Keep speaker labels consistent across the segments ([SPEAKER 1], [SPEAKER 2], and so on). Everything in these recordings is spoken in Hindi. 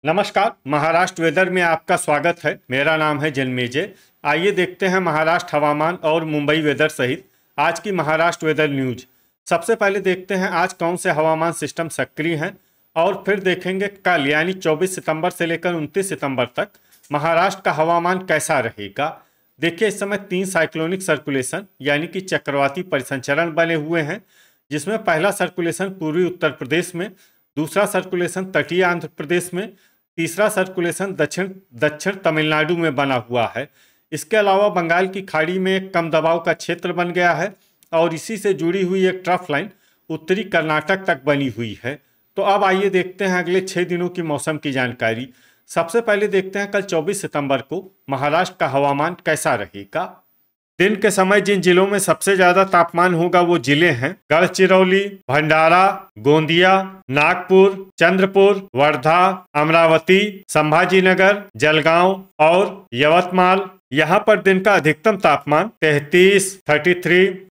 [SPEAKER 1] नमस्कार। महाराष्ट्र वेदर में आपका स्वागत है। मेरा नाम है जन्मेजय। आइए देखते हैं महाराष्ट्र हवामान और मुंबई वेदर सहित आज की महाराष्ट्र वेदर न्यूज। सबसे पहले देखते हैं आज कौन से हवामान सिस्टम सक्रिय हैं और फिर देखेंगे कल यानी 24 सितंबर से लेकर 29 सितंबर तक महाराष्ट्र का हवामान कैसा रहेगा। देखिए, इस समय 3 साइक्लोनिक सर्कुलेशन यानी कि चक्रवाती परिसंचरण बने हुए हैं, जिसमें पहला सर्कुलेशन पूर्वी उत्तर प्रदेश में, दूसरा सर्कुलेशन तटीय आंध्र प्रदेश में, तीसरा सर्कुलेशन दक्षिण तमिलनाडु में बना हुआ है। इसके अलावा बंगाल की खाड़ी में एक कम दबाव का क्षेत्र बन गया है और इसी से जुड़ी हुई एक ट्रफ लाइन उत्तरी कर्नाटक तक बनी हुई है। तो अब आइए देखते हैं अगले 6 दिनों की मौसम की जानकारी। सबसे पहले देखते हैं कल 24 सितंबर को महाराष्ट्र का हवामान कैसा रहेगा। दिन के समय जिन जिलों में सबसे ज्यादा तापमान होगा वो जिले हैं गढ़चिरौली, भंडारा, गोंदिया, नागपुर, चंद्रपुर, वर्धा, अमरावती, संभाजीनगर, जलगांव और यवतमाल। यहाँ पर दिन का अधिकतम तापमान 33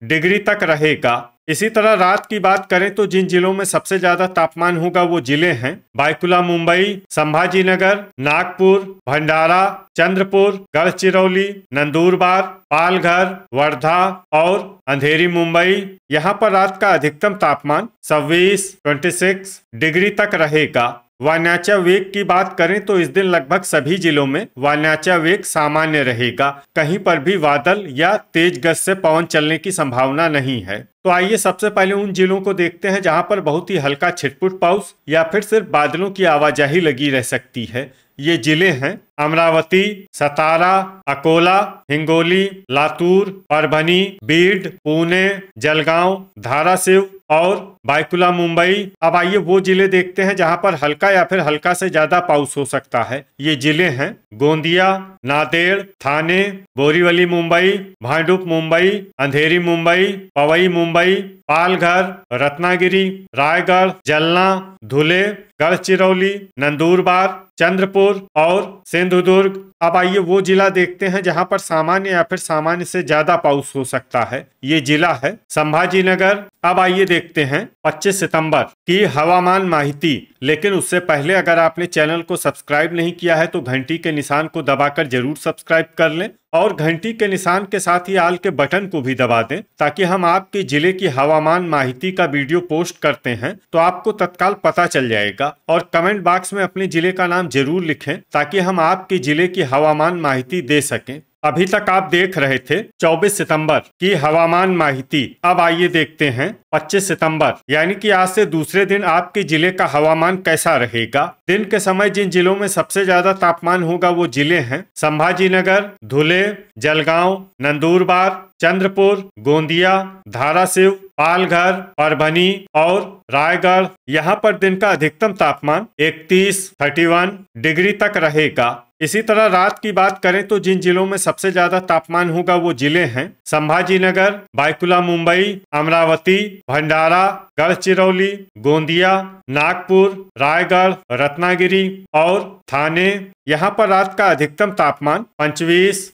[SPEAKER 1] डिग्री तक रहेगा। इसी तरह रात की बात करें तो जिन जिलों में सबसे ज्यादा तापमान होगा वो जिले हैं बायकुला मुंबई, संभाजीनगर, नागपुर, भंडारा, चंद्रपुर, गढ़चिरौली, नंदुरबार, पालघर, वर्धा और अंधेरी मुंबई। यहाँ पर रात का अधिकतम तापमान 26 डिग्री तक रहेगा। वायनाचा वेग की बात करें तो इस दिन लगभग सभी जिलों में वायनाचा वेग सामान्य रहेगा। कहीं पर भी बादल या तेज गति से पवन चलने की संभावना नहीं है। तो आइए सबसे पहले उन जिलों को देखते हैं जहां पर बहुत ही हल्का छिटपुट पाउस या फिर सिर्फ बादलों की आवाजाही लगी रह सकती है। ये जिले हैं अमरावती, सतारा, अकोला, हिंगोली, लातूर, परभनी, बीड, पुणे, जलगांव, धाराशिव और बायकुला मुंबई। अब आइए वो जिले देखते हैं जहां पर हल्का या फिर हल्का से ज्यादा पाउस हो सकता है। ये जिले हैं गोंदिया, नांदेड़, थाने, बोरीवली मुंबई, भांडुप मुंबई, अंधेरी मुंबई, पवई मुंबई, पालघर, रत्नागिरी, रायगढ़, जलना, धुले, गढ़चिरौली, नंदुरबार, चंद्रपुर और सिंधुदुर्ग। अब आइए वो जिला देखते हैं जहां पर सामान्य या फिर सामान्य से ज्यादा पाउस हो सकता है। ये जिला है संभाजीनगर। अब आइए देखते हैं 25 सितंबर की हवामान माहिती। लेकिन उससे पहले अगर आपने चैनल को सब्सक्राइब नहीं किया है तो घंटी के निशान को दबाकर जरूर सब्सक्राइब कर लें और घंटी के निशान के साथ ही आल के बटन को भी दबा दें, ताकि हम आपके जिले की हवामान माहिती का वीडियो पोस्ट करते हैं तो आपको तत्काल पता चल जाएगा। और कमेंट बॉक्स में अपने जिले का नाम जरूर लिखें ताकि हम आपके जिले की हवामान माहिती दे सकें। अभी तक आप देख रहे थे 24 सितंबर की हवामान माहिती। अब आइए देखते हैं 25 सितंबर यानी कि आज से दूसरे दिन आपके जिले का हवामान कैसा रहेगा। दिन के समय जिन जिलों में सबसे ज्यादा तापमान होगा वो जिले हैं संभाजीनगर, धुले, जलगांव, नंदुरबार, चंद्रपुर, गोंदिया, धाराशिव, पालघर, परभनी और रायगढ़। यहाँ पर दिन का अधिकतम तापमान 31 डिग्री तक रहेगा। इसी तरह रात की बात करें तो जिन जिलों में सबसे ज्यादा तापमान होगा वो जिले हैं संभाजीनगर, बायकुला मुंबई, अमरावती, भंडारा, गढ़चिरौली, गोंदिया, नागपुर, रायगढ़, रत्नागिरी और थाने। यहाँ पर रात का अधिकतम तापमान 25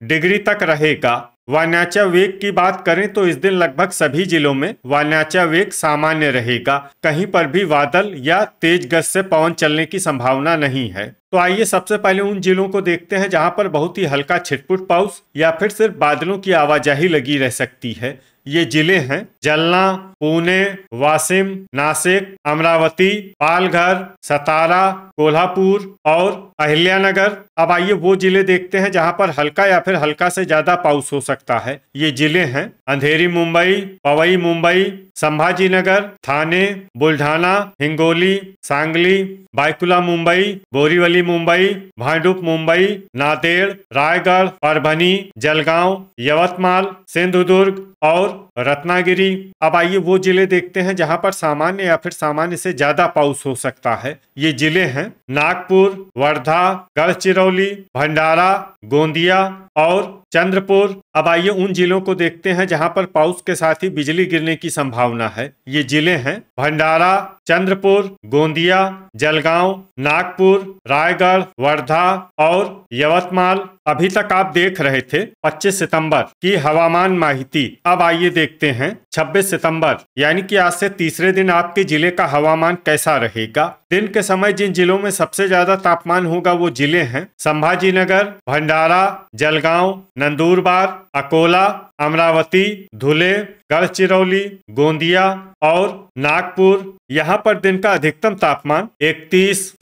[SPEAKER 1] डिग्री तक रहेगा। वायनाचा वेग की बात करें तो इस दिन लगभग सभी जिलों में वायनाचा वेग सामान्य रहेगा। कहीं पर भी बादल या तेज गति से पवन चलने की संभावना नहीं है। तो आइए सबसे पहले उन जिलों को देखते हैं जहां पर बहुत ही हल्का छिटपुट पाउस या फिर सिर्फ बादलों की आवाजाही लगी रह सकती है। ये जिले हैं जलना, पुणे, वाशिम, नासिक, अमरावती, पालघर, सतारा, कोल्हापुर और अहिल्यानगर। अब आइए वो जिले देखते हैं जहां पर हल्का या फिर हल्का से ज्यादा पाउस हो सकता है। ये जिले हैं अंधेरी मुंबई, पवई मुंबई, संभाजीनगर, थाने, बुल्ढाना, हिंगोली, सांगली, बायकुला मुंबई, बोरीवली मुंबई, भांडुप मुंबई, नांदेड़, रायगढ़, परभनी, जलगांव, यवतमाल, सिंधुदुर्ग और रत्नागिरी। अब आइए वो जिले देखते हैं जहां पर सामान्य या फिर सामान्य से ज्यादा पाउस हो सकता है। ये जिले हैं नागपुर, वर्धा, गढ़चिरौली, भंडारा, गोंदिया और चंद्रपुर। अब आइए उन जिलों को देखते हैं जहां पर पाउस के साथ ही बिजली गिरने की संभावना है। ये जिले हैं भंडारा, चंद्रपुर, गोंदिया, जलगांव, नागपुर, रायगढ़, वर्धा और यवतमाल। अभी तक आप देख रहे थे 25 सितंबर की हवामान माहिती। अब आइए देखते हैं 26 सितंबर यानी कि आज से तीसरे दिन आपके जिले का हवामान कैसा रहेगा। दिन के समय जिन जिलों में सबसे ज्यादा तापमान होगा वो जिले हैं संभाजीनगर, भंडारा, जलगांव, नंदुरबार, अकोला, अमरावती, धुले, गढ़चिरौली, गोंदिया और नागपुर। यहाँ पर दिन का अधिकतम तापमान 31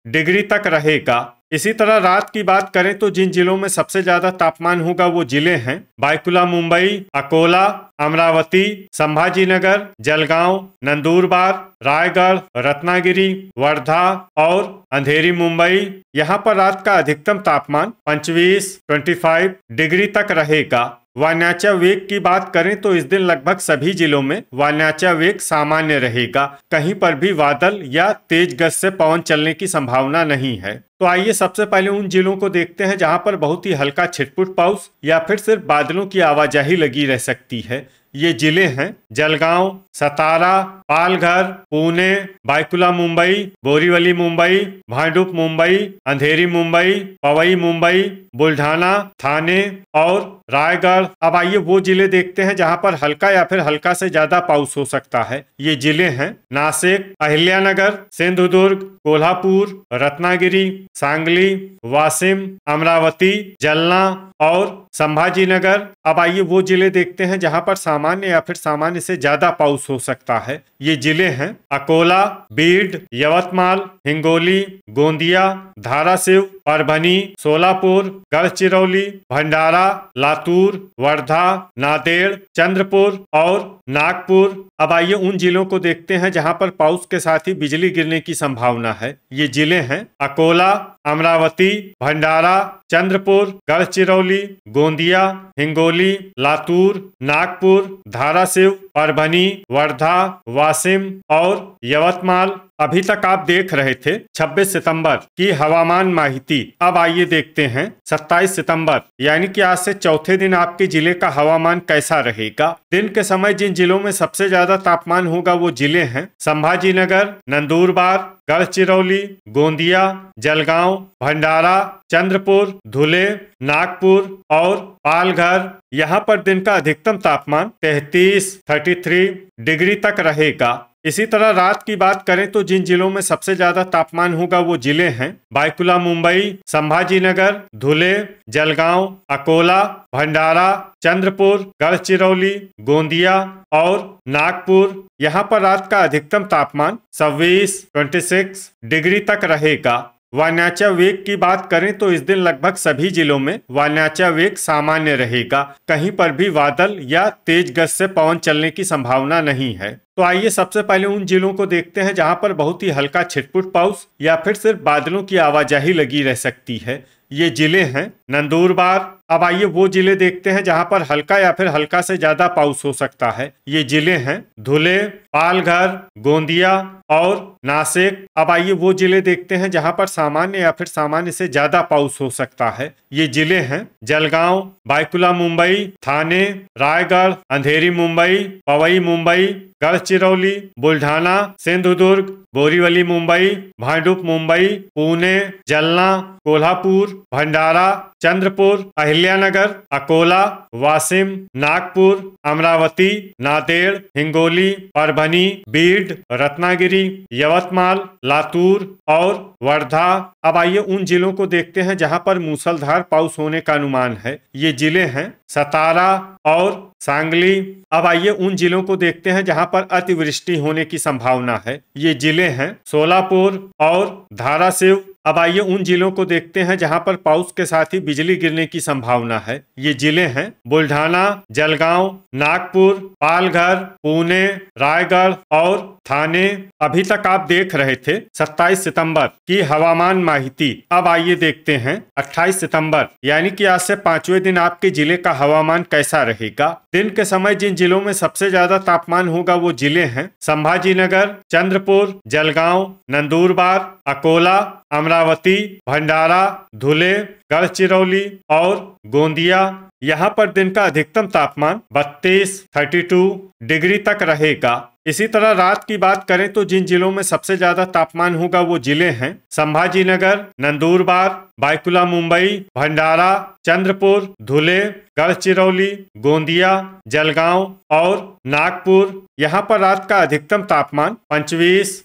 [SPEAKER 1] डिग्री तक रहेगा। इसी तरह रात की बात करें तो जिन जिलों में सबसे ज्यादा तापमान होगा वो जिले हैं बायकुला मुंबई, अकोला, अमरावती, संभाजीनगर, जलगांव, नंदुरबार, रायगढ़, रत्नागिरी, वर्धा और अंधेरी मुंबई। यहाँ पर रात का अधिकतम तापमान 25 डिग्री तक रहेगा। वायनाचा वेग की बात करें तो इस दिन लगभग सभी जिलों में वायनाचा वेग सामान्य रहेगा। कहीं पर भी बादल या तेज गति से पवन चलने की संभावना नहीं है। तो आइए सबसे पहले उन जिलों को देखते हैं जहां पर बहुत ही हल्का छिटपुट पाउस या फिर सिर्फ बादलों की आवाजाही लगी रह सकती है। ये जिले हैं जलगांव, सतारा, पालघर, पुणे, बायकुला मुंबई, बोरीवली मुंबई, भांडुप मुंबई, अंधेरी मुंबई, पवई मुंबई, बुल्ढाना, थाने और रायगढ़। अब आइए वो जिले देखते हैं जहां पर हल्का या फिर हल्का से ज्यादा पाउस हो सकता है। ये जिले हैं नासिक, अहिल्यानगर, सिंधुदुर्ग, कोल्हापुर, रत्नागिरी, सांगली, वाशिम, अमरावती, जलना और संभाजीनगर। अब आइए वो जिले देखते हैं जहां पर सामान्य या फिर सामान्य से ज्यादा पाउस हो सकता है। ये जिले हैं अकोला, बीड, यवतमाल, हिंगोली, गोंदिया, धाराशिव, परभनी, सोलापुर, गढ़चिरौली, भंडारा, लातूर, वर्धा, नांदेड़, चंद्रपुर और नागपुर। अब आइए उन जिलों को देखते हैं जहां पर पाउस के साथ ही बिजली गिरने की संभावना है। ये जिले हैं अकोला, अमरावती, भंडारा, चंद्रपुर, गढ़चिरौली, गोंदिया, हिंगोली, लातूर, नागपुर, धाराशिव, परभनी, वर्धा, वाशिम और यवतमाल। अभी तक आप देख रहे थे 26 सितंबर की हवामान माहिती। अब आइए देखते हैं 27 सितंबर यानी कि आज से चौथे दिन आपके जिले का हवामान कैसा रहेगा। दिन के समय जिन जिलों में सबसे ज्यादा तापमान होगा वो जिले हैं संभाजीनगर, नंदुरबार, गढ़चिरौली, गोंदिया, जलगांव, भंडारा, चंद्रपुर, धुले, नागपुर और पालघर। यहाँ पर दिन का अधिकतम तापमान 33 डिग्री तक रहेगा। इसी तरह रात की बात करें तो जिन जिलों में सबसे ज्यादा तापमान होगा वो जिले हैं बायकुला मुंबई, संभाजीनगर, धुले, जलगांव, अकोला, भंडारा, चंद्रपुर, गढ़चिरौली, गोंदिया और नागपुर। यहाँ पर रात का अधिकतम तापमान 26 डिग्री तक रहेगा। वायनाचा वेग की बात करें तो इस दिन लगभग सभी जिलों में वायनाचा वेग सामान्य रहेगा। कहीं पर भी बादल या तेज गति से पवन चलने की संभावना नहीं है। तो आइए सबसे पहले उन जिलों को देखते हैं जहां पर बहुत ही हल्का छिटपुट पाउस या फिर सिर्फ बादलों की आवाजाही लगी रह सकती है। ये जिले हैं नंदुरबार। अब आइए वो जिले देखते हैं जहां पर हल्का या फिर हल्का से ज्यादा पाउस हो सकता है। ये जिले हैं धुले, पालघर, गोंदिया और नासिक। अब आइए वो जिले देखते हैं जहां पर सामान्य या फिर सामान्य से ज्यादा पाउस हो सकता है। ये जिले हैं जलगांव, बायकुला मुंबई, थाने, रायगढ़, अंधेरी मुंबई, पवई मुंबई, गढ़चिरौली, बुल्ढाना, सिंधुदुर्ग, बोरीवली मुंबई, भांडुप मुंबई, पुणे, जलना, कोल्हापुर, भंडारा, चंद्रपुर, अहिल्यानगर, अकोला, वाशिम, नागपुर, अमरावती, नांदेड़, हिंगोली, परभनी, बीड, रत्नागिरी, यवतमाल, लातूर और वर्धा। अब आइए उन जिलों को देखते हैं जहां पर मूसलाधार पाउस होने का अनुमान है। ये जिले हैं सतारा और सांगली। अब आइए उन जिलों को देखते हैं जहां पर अतिवृष्टि होने की संभावना है। ये जिले हैं सोलापुर और धाराशिव। अब आइए उन जिलों को देखते हैं जहां पर पाउस के साथ ही बिजली गिरने की संभावना है। ये जिले हैं बुल्ढाना, जलगांव, नागपुर, पालघर, पुणे, रायगढ़ और थाने। अभी तक आप देख रहे थे 27 सितंबर की हवामान माहिती। अब आइए देखते हैं 28 सितंबर यानी कि आज से 5वें दिन आपके जिले का हवामान कैसा रहेगा। दिन के समय जिन जिलों में सबसे ज्यादा तापमान होगा वो जिले हैं संभाजीनगर, चंद्रपुर, जलगांव, नंदुरबार, अकोला, अमरावती, भंडारा, धुले, गढ़चिरौली और गोंदिया। यहाँ पर दिन का अधिकतम तापमान 32 डिग्री तक रहेगा। इसी तरह रात की बात करें तो जिन जिलों में सबसे ज्यादा तापमान होगा वो जिले हैं संभाजी नगर, नंदुरबार, बायकुला मुंबई, भंडारा, चंद्रपुर, धुले, गढ़चिरौली, गोंदिया, जलगांव और नागपुर। यहाँ पर रात का अधिकतम तापमान 25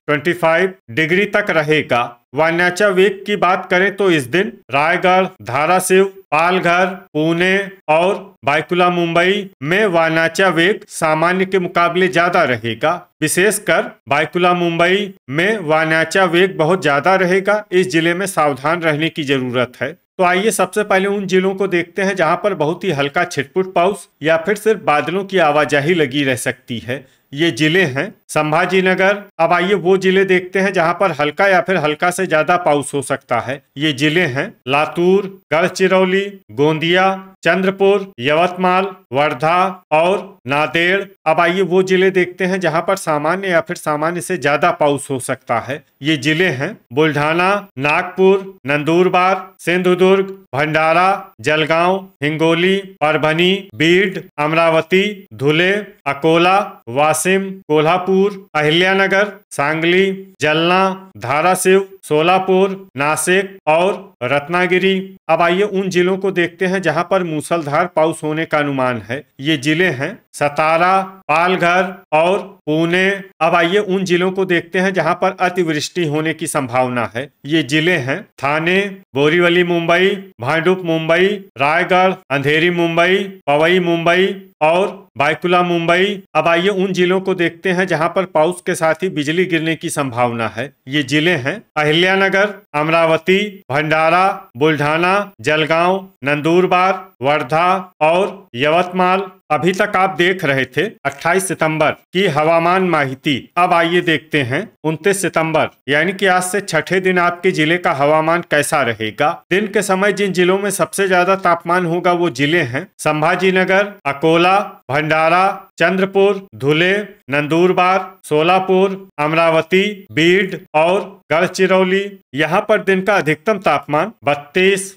[SPEAKER 1] डिग्री तक रहेगा। वायनाचा वेग की बात करें तो इस दिन रायगढ़, धाराशिव, पालघर, पुणे और बायकुला मुंबई में वायनाचा वेग सामान्य के मुकाबले ज्यादा रहेगा। विशेषकर बायकुला मुंबई में वायनाचा वेग बहुत ज्यादा रहेगा। इस जिले में सावधान रहने की जरूरत है। तो आइए सबसे पहले उन जिलों को देखते हैं जहां पर बहुत ही हल्का छिटपुट पाउस या फिर सिर्फ बादलों की आवाजाही लगी रह सकती है। ये जिले हैं संभाजी नगर। अब आइए वो जिले देखते हैं जहां पर हल्का या फिर हल्का से ज्यादा पाउस हो सकता है। ये जिले हैं लातूर, गढ़चिरौली, गोंदिया, चंद्रपुर, यवतमाल, वर्धा और नांदेड़। अब आइए वो जिले देखते हैं जहां पर सामान्य या फिर सामान्य से ज्यादा पाउस हो सकता है। ये जिले हैं बुल्ढाना, नागपुर, नंदुरबार, सिंधुदुर्ग, भंडारा, जलगांव, हिंगोली, परभनी, बीड, अमरावती, धुले, अकोला, वाशिम, कोल्हापुर, अहिल्यानगर, सांगली, जलना, धाराशिव, सोलापुर, नासिक और रत्नागिरी। अब आइए उन जिलों को देखते हैं जहां पर मूसलाधार पाउस होने का अनुमान है। ये जिले हैं सतारा, पालघर और पुणे। अब आइए उन जिलों को देखते हैं जहां पर अतिवृष्टि होने की संभावना है। ये जिले हैं थाने, बोरीवली मुंबई, भांडुप मुंबई, रायगढ़, अंधेरी मुंबई, पवई मुंबई और बायकुला मुंबई। अब आइए उन जिलों को देखते हैं जहां पर पाउस के साथ ही बिजली गिरने की संभावना है। ये जिले हैं अहिल्यानगर, अमरावती, भंडारा, बुल्ढाना, जलगांव, नंदुरबार, वर्धा और यवतमाल। अभी तक आप देख रहे थे 28 सितंबर की हवामान माहिती। अब आइए देखते हैं 29 सितंबर यानी कि आज से छठे दिन आपके जिले का हवामान कैसा रहेगा। दिन के समय जिन जिलों में सबसे ज्यादा तापमान होगा वो जिले हैं संभाजी नगर, अकोला, भंडारा, चंद्रपुर, धुले, नंदुरबार, सोलापुर, अमरावती, बीड और गढ़चिरौली। यहाँ पर दिन का अधिकतम तापमान 32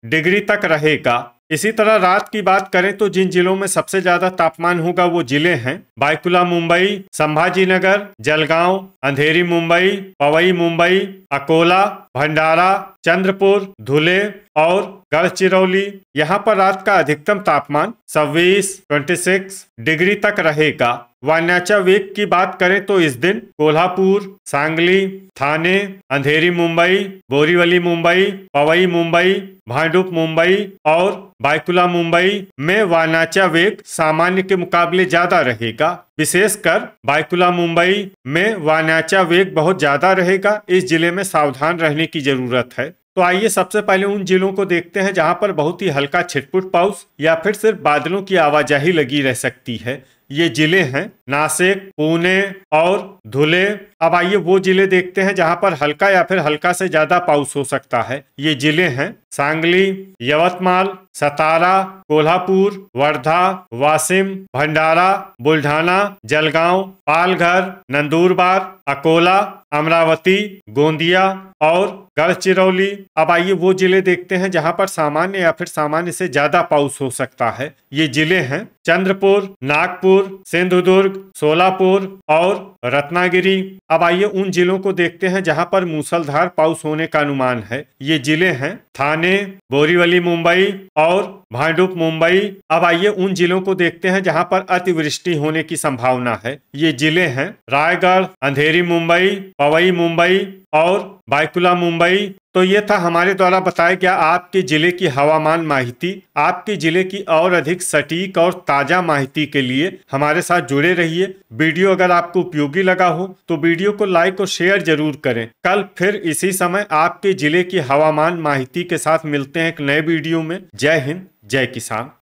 [SPEAKER 1] डिग्री तक रहेगा। इसी तरह रात की बात करें तो जिन जिलों में सबसे ज्यादा तापमान होगा वो जिले हैं बायकुला मुंबई, संभाजी नगर, जलगांव, अंधेरी मुंबई, पवई मुंबई, अकोला, भंडारा, चंद्रपुर, धुले और गढ़चिरौली। यहाँ पर रात का अधिकतम तापमान 26 डिग्री तक रहेगा। वायनाचा वेग की बात करें तो इस दिन कोल्हापुर, सांगली, थाने, अंधेरी मुंबई, बोरीवली मुंबई, पवई मुंबई, भांडुप मुंबई और बायकुला मुंबई में वायनाचा वेग सामान्य के मुकाबले ज्यादा रहेगा। विशेषकर बायकुला मुंबई में वायनाचा वेग बहुत ज्यादा रहेगा। इस जिले में सावधान रहने की जरूरत है। तो आइए सबसे पहले उन जिलों को देखते हैं जहां पर बहुत ही हल्का छिटपुट पाउस या फिर सिर्फ बादलों की आवाजाही लगी रह सकती है। ये जिले हैं नासिक, पुणे और धुले। अब आइए वो जिले देखते हैं जहां पर हल्का या फिर हल्का से ज्यादा पाउस हो सकता है। ये जिले हैं सांगली, यवतमाल, सतारा, कोल्हापुर, वर्धा, वाशिम, भंडारा, बुल्ढाना, जलगांव, पालघर, नंदुरबार, अकोला, अमरावती, गोंदिया और गढ़चिरौली। अब आइए वो जिले देखते हैं जहां पर सामान्य या फिर सामान्य से ज्यादा पाउस हो सकता है। ये जिले हैं चंद्रपुर, नागपुर, सिंधुदुर्ग, सोलापुर और रत्नागिरी। अब आइए उन जिलों को देखते हैं जहां पर मूसलाधार पाउस होने का अनुमान है। ये जिले हैं थाने, बोरीवली मुंबई और भांडुप मुंबई। अब आइए उन जिलों को देखते हैं जहां पर अतिवृष्टि होने की संभावना है। ये जिले हैं रायगढ़, अंधेरी मुंबई, पवई मुंबई और बायकुला मुंबई। तो ये था हमारे द्वारा बताया गया आपके जिले की हवामान माहिती। आपके जिले की और अधिक सटीक और ताजा माहिती के लिए हमारे साथ जुड़े रहिए। वीडियो अगर आपको उपयोगी लगा हो तो वीडियो को लाइक और शेयर जरूर करें। कल फिर इसी समय आपके जिले की हवामान माहिती के साथ मिलते हैं एक नए वीडियो में। जय हिंद, जय किसान।